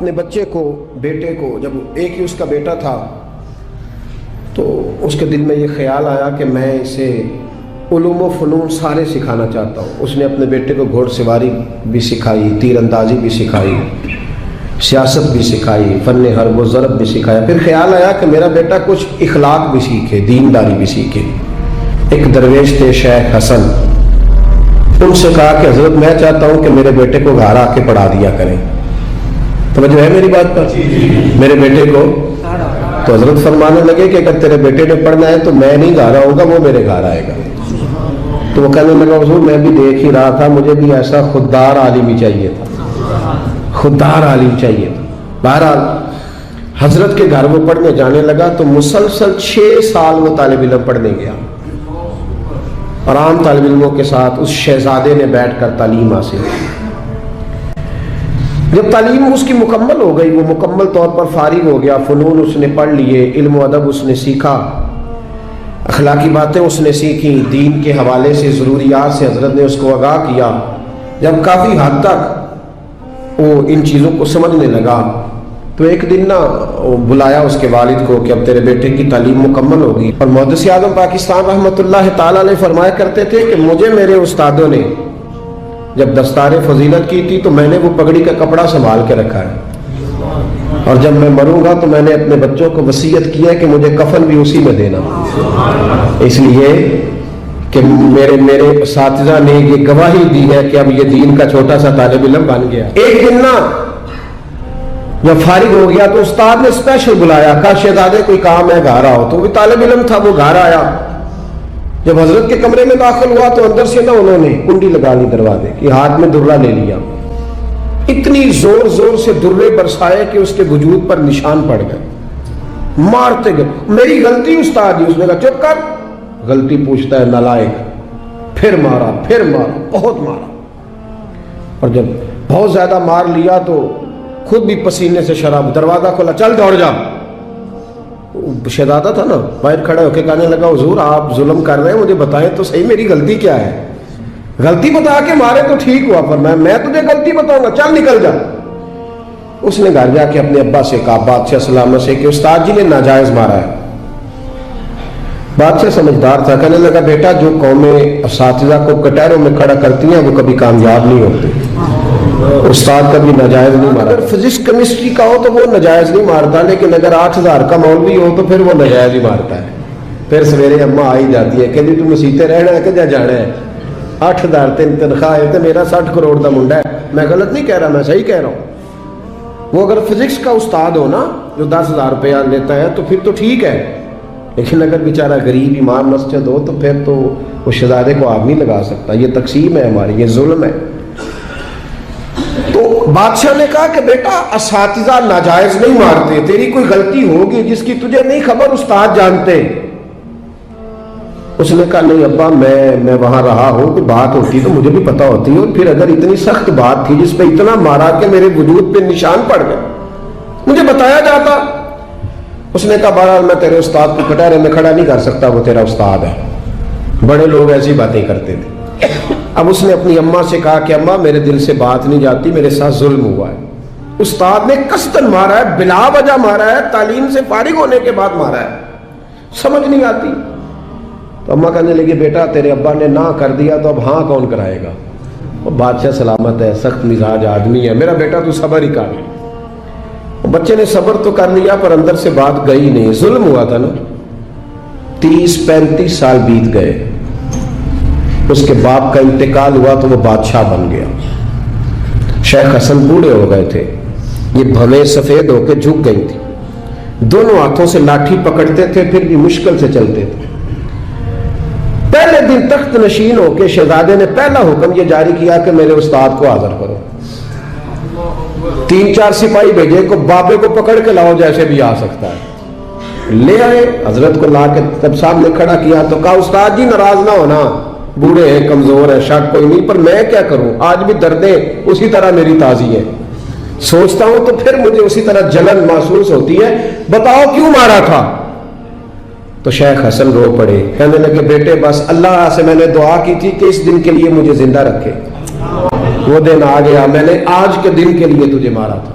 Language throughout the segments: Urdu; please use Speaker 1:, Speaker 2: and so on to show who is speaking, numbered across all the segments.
Speaker 1: اپنے بچے کو، بیٹے کو، جب ایک ہی اس کا بیٹا تھا تو اس کے دل میں یہ خیال آیا کہ میں اسے علوم و فنون سارے سکھانا چاہتا ہوں۔ اس نے اپنے بیٹے کو گھوڑ سواری بھی سکھائی، تیر اندازی بھی سکھائی، سیاست بھی سکھائی، فن حرب و ضرب بھی سکھایا۔ پھر خیال آیا کہ میرا بیٹا کچھ اخلاق بھی سیکھے، دینداری بھی سیکھے۔ ایک درویش تھے شیخ حسن، ان سے کہا کہ حضرت میں چاہتا ہوں کہ میرے بیٹے کو گھر آ کے پڑھا دیا کریں۔ توجہ ہے میری بات پر؟ میرے بیٹے کو تو حضرت فرمانے لگے کہ اگر تیرے بیٹے نے پڑھنا ہے تو میں نہیں گھر آؤں گا، وہ میرے گھر آئے گا۔ تو وہ کہنے لگا حضور میں بھی دیکھ ہی رہا تھا، مجھے بھی ایسا خوددار عالم ہی چاہیے تھا، خوددار عالم چاہیے تھا۔ بہرحال حضرت کے گھر وہ پڑھنے جانے لگا تو مسلسل 6 سال وہ طالب علم پڑھنے گیا، اور عام طالب علموں کے ساتھ اس شہزادے نے بیٹھ کر تعلیم حاصل کی۔ جب تعلیم اس کی مکمل ہو گئی، وہ مکمل طور پر فارغ ہو گیا، فنون اس نے پڑھ لیے، علم و ادب اس نے سیکھا، اخلاقی باتیں اس نے سیکھی، دین کے حوالے سے ضروریات سے حضرت نے اس کو آگاہ کیا۔ جب کافی حد تک وہ ان چیزوں کو سمجھنے لگا تو ایک دن وہ بلایا اس کے والد کو کہ اب تیرے بیٹے کی تعلیم مکمل ہوگی۔ اور محدث اعظم پاکستان رحمۃ اللہ تعالیٰ علیہ فرمایا کرتے تھے کہ مجھے میرے استادوں نے جب دستار فضیلت کی تھی تو میں نے وہ پگڑی کا کپڑا سنبھال کے رکھا ہے، اور جب میں مروں گا تو میں نے اپنے بچوں کو وصیت کی ہے کہ مجھے کفن بھی اسی میں دینا، اس لیے کہ میرے اساتذہ نے یہ گواہی دی ہے کہ اب یہ دین کا چھوٹا سا طالب علم بن گیا۔ ایک دن جب فارغ ہو گیا تو استاد نے اسپیشل بلایا، کہا شہزادے کوئی کام ہے گھر آؤ۔ تو وہ طالب علم تھا، وہ گھر آیا۔ جب حضرت کے کمرے میں داخل ہوا تو اندر سے انہوں نے کنڈی لگا لی دروازے کی، ہاتھ میں درہ لے لیا، اتنی زور زور سے درے برسائے کہ اس کے وجود پر نشان پڑ گئے، مارتے گئے۔ میری غلطی استاد جی۔ اس نے کہا چپ کر، غلطی پوچھتا ہے نالائق۔ پھر مارا، پھر مارا، بہت مارا، اور جب بہت زیادہ مار لیا تو خود بھی پسینے سے شراب، دروازہ کھولا، چل دوڑ جا۔ شہزادہ تھا نا، باہر کھڑے ہو کے کہنے لگا حضور آپ ظلم کر رہے ہیں، مجھے بتائیں تو صحیح میری غلطی کیا ہے؟ غلطی بتا کے مارے تو ٹھیک ہوا، پر میں تجھے غلطی بتاؤں گا، چل نکل جا۔ اس نے گھر جا کے اپنے ابا سے کہا، بادشاہ سلامت سے، کہ استاد جی نے ناجائز مارا ہے۔ بادشاہ سمجھدار تھا، کہنے لگا بیٹا جو قومیں اساتذہ کو کٹہروں میں کھڑا کرتی ہیں وہ کبھی کامیاب نہیں ہوتی، استاد کبھی ناجائز نہیں مارا۔ اگر فزکس کیمسٹری کا ہو تو وہ ناجائز نہیں مارتا، لیکن اگر 8,000 کا مولوی ہو تو پھر وہ ناجائز ہی مارتا ہے۔ پھر سویرے اماں آئی جاتی ہے کہ جی تم مسیتے رہنا ہے کہ جا جانا ہے، 8,000 تنخواہ ہے تو میرا 60 کروڑ کا منڈا ہے۔ میں غلط نہیں کہہ رہا، میں صحیح کہہ رہا ہوں۔ وہ اگر فزکس کا استاد ہو نا جو 10,000 روپیہ لیتا ہے تو پھر تو ٹھیک ہے، لیکن اگر بیچارہ غریب امام مسجد ہو تو پھر تو وہ شہزادے کو آگ نہیں لگا سکتا۔ یہ تقسیم ہے ہماری، یہ ظلم ہے۔ تو بادشاہ نے کہا کہ بیٹا اساتذہ ناجائز نہیں مارتے، تیری کوئی غلطی ہوگی جس کی تجھے نہیں خبر، استاد جانتے۔ اس نے کہا نہیں ابا میں وہاں رہا ہوں، کوئی بات ہوتی تو مجھے بھی پتا ہوتی، اور پھر اگر اتنی سخت بات تھی جس پہ اتنا مارا کہ میرے وجود پہ نشان پڑ گئے، مجھے بتایا جاتا۔ اس نے کہا بہرحال میں تیرے استاد کو کٹہرے میں کھڑا نہیں کر سکتا، وہ تیرا استاد ہے، بڑے لوگ ایسی باتیں کرتے تھے۔ اب اس نے اپنی اماں سے کہا کہ اماں میرے دل سے بات نہیں جاتی، میرے ساتھ ظلم ہوا ہے، استاد نے قصدن مارا ہے، بلا وجہ مارا ہے، تعلیم سے فارغ ہونے کے بعد مارا ہے، سمجھ نہیں آتی۔ تو اماں کہنے لگی بیٹا تیرے ابا نے نہ کر دیا تو اب ہاں کون کرائے گا؟ وہ بادشاہ سلامت ہے، سخت مزاج آدمی ہے، میرا بیٹا تو صبر ہی کر۔ بچے نے صبر تو کر لیا پر اندر سے بات گئی نہیں، ظلم ہوا تھا نا۔ 30-35 سال بیت گئے، اس کے باپ کا انتقال ہوا تو وہ بادشاہ بن گیا۔ شیخ حسن بوڑھے ہو گئے تھے، یہ بھویں سفید ہو کے جھک گئی تھی، دونوں ہاتھوں سے لاٹھی پکڑتے تھے پھر بھی مشکل سے چلتے تھے۔ پہلے دن تخت نشین ہو کے شہزادے نے پہلا حکم یہ جاری کیا کہ میرے استاد کو حاضر کرو۔ 3-4 سپاہی بھیجے کو بابے کو پکڑ کے لاؤ جیسے بھی آ سکتا ہے۔ لے آئے، حضرت کو لا کے تب سامنے کھڑا کیا تو کہا استاد جی ناراض نہ ہونا، بوڑھے ہیں، کمزور ہیں، شک کوئی نہیں، پر میں کیا کروں، آج بھی دردیں اسی طرح میری تازی ہیں، سوچتا ہوں تو پھر مجھے اسی طرح جلن محسوس ہوتی ہے، بتاؤ کیوں مارا تھا؟ تو شیخ حسن رو پڑے، کہنے لگے بیٹے بس اللہ سے میں نے دعا کی تھی کہ اس دن کے لیے مجھے زندہ رکھے، وہ دن آ گیا، میں نے آج کے دن کے لیے تجھے مارا تھا۔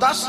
Speaker 2: 10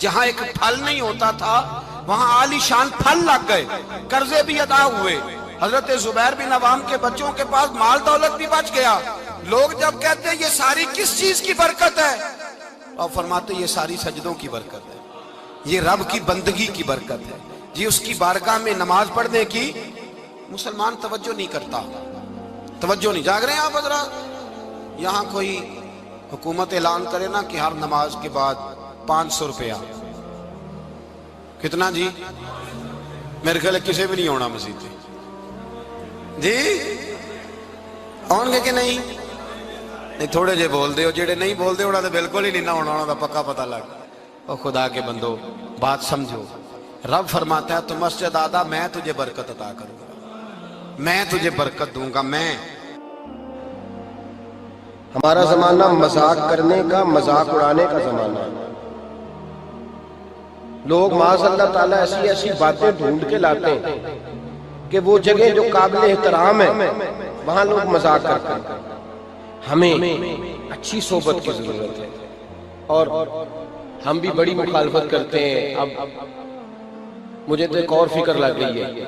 Speaker 2: جہاں ایک پھل نہیں ہوتا تھا وہاں عالی شان پھل لگ گئے، قرضے بھی ادا ہوئے، حضرت زبیر بن عوام کے بچوں کے پاس مال دولت بھی بچ گیا۔ لوگ جب کہتے ہیں یہ ساری کس چیز کی برکت ہے، اور فرماتے یہ ساری سجدوں کی برکت ہے، یہ رب کی بندگی کی برکت ہے جی، اس کی بارگاہ میں نماز پڑھنے کی مسلمان توجہ نہیں کرتا، توجہ نہیں۔ جاگ رہے ہیں آپ حضرات؟ یہاں کوئی حکومت اعلان کرے نا کہ ہر نماز کے بعد 500 روپیہ، کتنا جی؟ میرے خیال کسی بھی نہیں ہونا مسجد جی، آؤ گے کہ نہیں؟ نہیں تھوڑے جے بول دے ہو، جڑے نہیں بول دے ہونا تو بالکل ہی نہیں نہ ہونا، ہونا پکا پتہ لگ۔ اور خدا کے بندو بات سمجھو، رب فرماتا ہے تو مسجد آدھا میں تجھے برکت عطا کروں گا، میں تجھے برکت دوں گا میں۔
Speaker 1: ہمارا زمانہ مذاق کرنے کا، مذاق اڑانے کا زمانہ ہے۔ لوگ معاذ اللہ تعالیٰ ایسی ایسی باتیں ڈھونڈ کے لاتے ہیں کہ وہ جگہ جو قابل احترام ہے وہاں لوگ مذاق کرتے ہیں۔ ہمیں اچھی صحبت کی ضرورت ہے، اور ہم بھی بڑی مخالفت کرتے ہیں۔ اب مجھے تو ایک اور فکر لگ گئی ہے،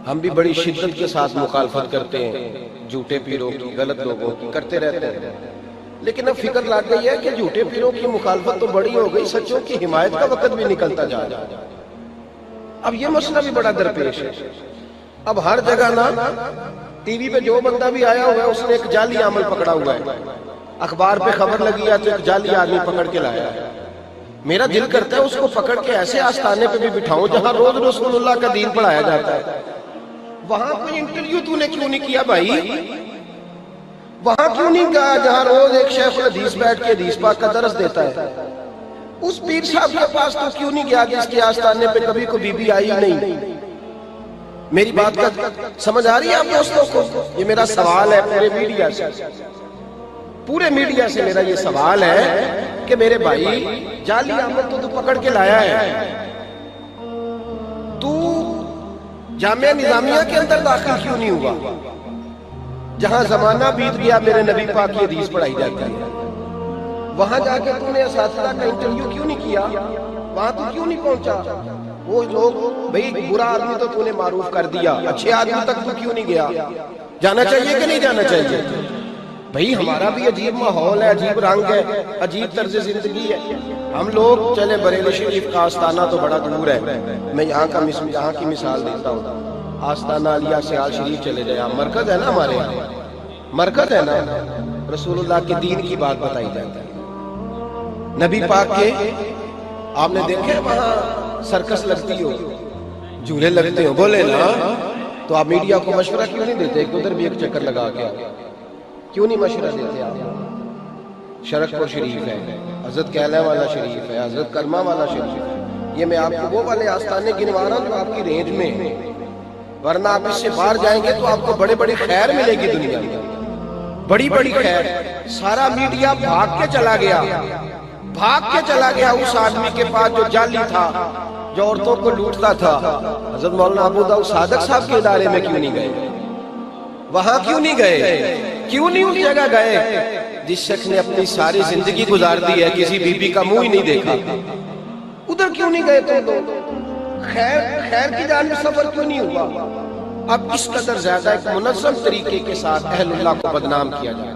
Speaker 1: ہم بھی بڑی شدت کے ساتھ مخالفت کرتے ہیں جھوٹے پیروں کی، غلط لوگوں کی، کرتے رہتے ہیں، لیکن اب فکر لگ گئی ہے کہ جھوٹے پیروں کی مخالفت تو بڑی ہو گئی، سچوں کی حمایت کا وقت بھی نکلتا جا رہا ہے۔ اب یہ مسئلہ بھی بڑا درپیش ہے۔ اب ہر جگہ نا ٹی وی پہ جو بندہ بھی آیا ہوا ہے اس نے ایک جعلی عمل پکڑا ہوا ہے، اخبار پہ خبر لگی ہے تو ایک جعلی آدمی پکڑ کے لایا ہے۔ میرا دل کرتا ہے اس کو پکڑ کے ایسے آستانے پہ بھی بٹھاؤں جہاں روز رسول اللہ کا دین پڑھایا جاتا ہے۔ وہاں کوئی انٹرویو تو نے کیوں نہیں کیا بھائی؟ وہاں کیوں نہیں کہا جہاں روز ایک شیخ الحدیث بیٹھ کے حدیث پاک کا درس دیتا ہے؟ اس پیر صاحب کے پاس تو کیوں نہیں گیا جس کے آستانے پہ کبھی کوئی بی بی آئی نہیں؟ میری بات کا سمجھ آ رہی ہے آپ دوستوں کو؟ یہ میرا سوال ہے پورے میڈیا سے، پورے میڈیا سے میرا یہ سوال ہے کہ میرے بھائی جعلی عمل تو پکڑ کے لایا ہے، تو جامعہ نظامیہ کے اندر داخل کیوں نہیں ہوا جہاں زمانہ بیت گیا میرے نبی پاک کی حدیث پڑھائی جاتی ہے؟ وہاں جا کے تم نے اساتذہ کا انٹرویو کیوں نہیں کیا؟ وہاں تو کیوں نہیں پہنچا؟ وہ لوگ بھئی برا آدمی تو تو نے معروف کر دیا، اچھے آدمی تک تو کیوں نہیں گیا؟ جانا چاہیے کہ نہیں جانا چاہیے؟ بھئی ہمارا بھی عجیب ماحول ہے، عجیب رنگ ہے، عجیب طرز زندگی ہے۔ ہم لوگ چلے بریلی شریف کا آستانہ تو بڑا دور ہے، میں یہاں کی مثال دیتا ہوں۔ آستانہ علیہ سیال شریف چلے جائے، مرکز ہے نا ہمارے یہاں، مرکز ہے نا، رسول اللہ کے دین کی بات بتائی جاتی ہے، نبی پاک کے۔ آپ نے دیکھے وہاں سرکس لگتی ہو، جھولے لگتے ہو، بولے نا، تو آپ میڈیا کو مشورہ کیوں نہیں دیتے ایک ادھر بھی ایک چکر لگا کے؟ کیوں نہیں مشورہ دیتے آپ؟ شرک پور شریف ہے، حضرت کیلہ والا شریف ہے، حضرت کرمہ والا شریف ہے، یہ میں آپ کو وہ والے آستانے گنوا رہا ہوں جو آپ کی رینج میں ہیں، ورنہ آپ اس سے باہر جائیں گے تو آپ کو بڑے بڑی خیر ملے گی دنیا میں، بڑی بڑی خیر۔ سارا میڈیا بھاگ کے چلا گیا اس آدمی کے پاس جو جعلی تھا، جو عورتوں کو لوٹتا تھا۔ حضرت مولانا ابو داؤد صادق صاحب کے ادارے میں کیوں نہیں گئے؟ وہاں کیوں نہیں گئے؟ کیوں نہیں اس جگہ گئے جس شخص نے اپنی ساری زندگی گزار دی ہے، کسی بی بی کا منہ ہی نہیں دیکھا؟ ادھر کیوں نہیں گئے تم لوگ؟ خیر کی جانب سفر کیوں نہیں ہوا؟ اب اس قدر زیادہ ایک منظم طریقے کے ساتھ اہل اللہ کو بدنام کیا جائے۔